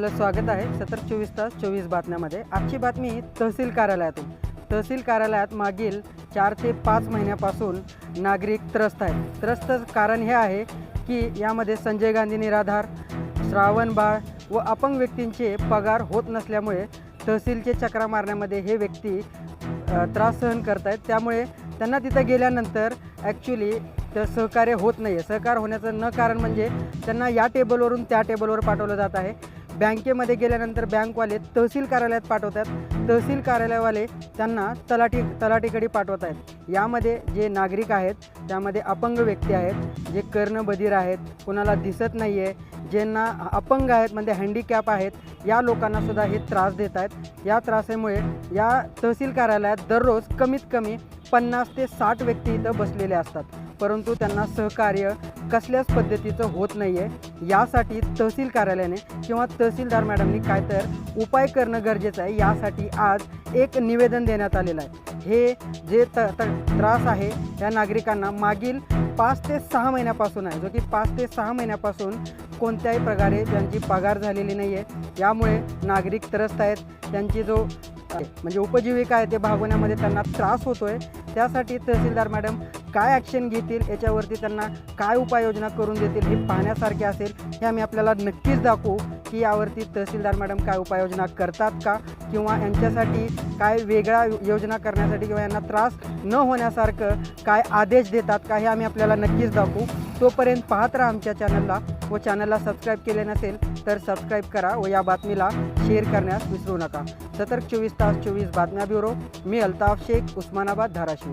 आपलं स्वागत आहे सतत 24 तास 24 बातम्यामध्ये। आजची बातमी तहसील कार्यालयातून। तहसील कार्यालयात मागील 4 ते 5 महिन्यापासून नागरिक त्रस्त आहेत। त्रस्त कारण हे आहे की यामध्ये संजय गांधी निराधार, श्रावण बाळ व अपंग व्यक्तींचे पगार होत नसल्यामुळे तहसीलचे चक्रा मारण्यामध्ये हे व्यक्ती त्रास सहन करत आहेत। त्यामुळे त्यांना तिथे गेल्यानंतर ॲक्च्युली तर सहकार्य होत नाही आहे। सहकार होण्याचं न कारण म्हणजे त्यांना या टेबलवरून त्या टेबलवर पाठवलं जात आहे। बँकेमध्ये गेल्यानंतर बँकवाले तहसील कार्यालयात पाठवतात, तहसील कार्यालयवाले त्यांना तलाठीकडे पाठवत आहेत। यामध्ये जे नागरिक आहेत त्यामध्ये अपंग व्यक्ती आहेत, जे कर्णबधिर आहेत, कोणाला दिसत नाही आहे, ज्यांना अपंग आहेत म्हणजे हँडिकॅप आहेत, या लोकांनासुद्धा हे त्रास देत आहेत। या त्रासामुळे या तहसील कार्यालयात दररोज कमीत कमी 50 ते 60 व्यक्ती इथं बसलेले असतात, परंतु त्यांना सहकार्य कसल्याच पद्धतीचं होत नाही आहे। यासाठी तहसील कार्यालयाने किंवा तहसीलदार मॅडमनी काय तर उपाय करणं गरजेचं आहे। यासाठी आज एक निवेदन देण्यात आलेलं आहे। हे जे त्रास आहे या नागरिकांना मागील 5 ते 6 महिन्यापासून आहे, जो की 5 ते 6 महिन्यापासून कोणत्याही प्रकारे त्यांची पगार झालेली नाही आहे। यामुळे नागरिक त्रस्त आहेत, त्यांची जो म्हणजे उपजीविका आहे ते भागवण्यामध्ये त्यांना त्रास होतो आहे। त्यासाठी तहसीलदार मॅडम काय ॲक्शन घेतील, याच्यावरती त्यांना काय उपाययोजना करून देतील हे पाहण्यासारखे असेल। हे आम्ही आपल्याला नक्कीच दाखवू की यावरती तहसीलदार मॅडम काय उपाययोजना करतात का, किंवा यांच्यासाठी काय वेगळा योजना करण्यासाठी किंवा यांना त्रास न होण्यासारखं काय आदेश देतात का, हे आम्ही आपल्याला नक्कीच दाखवू। तोपर्यंत पाहत राहा आमच्या चॅनलला, व चॅनलला सबस्क्राईब केले नसेल तर सबस्क्राईब करा व या बातमीला शेअर करण्यास विसरू नका। सतर्क 24 तास 24 बातम्या ब्युरो, मी अल्ताफ शेख, उस्मानाबाद, धाराशिव।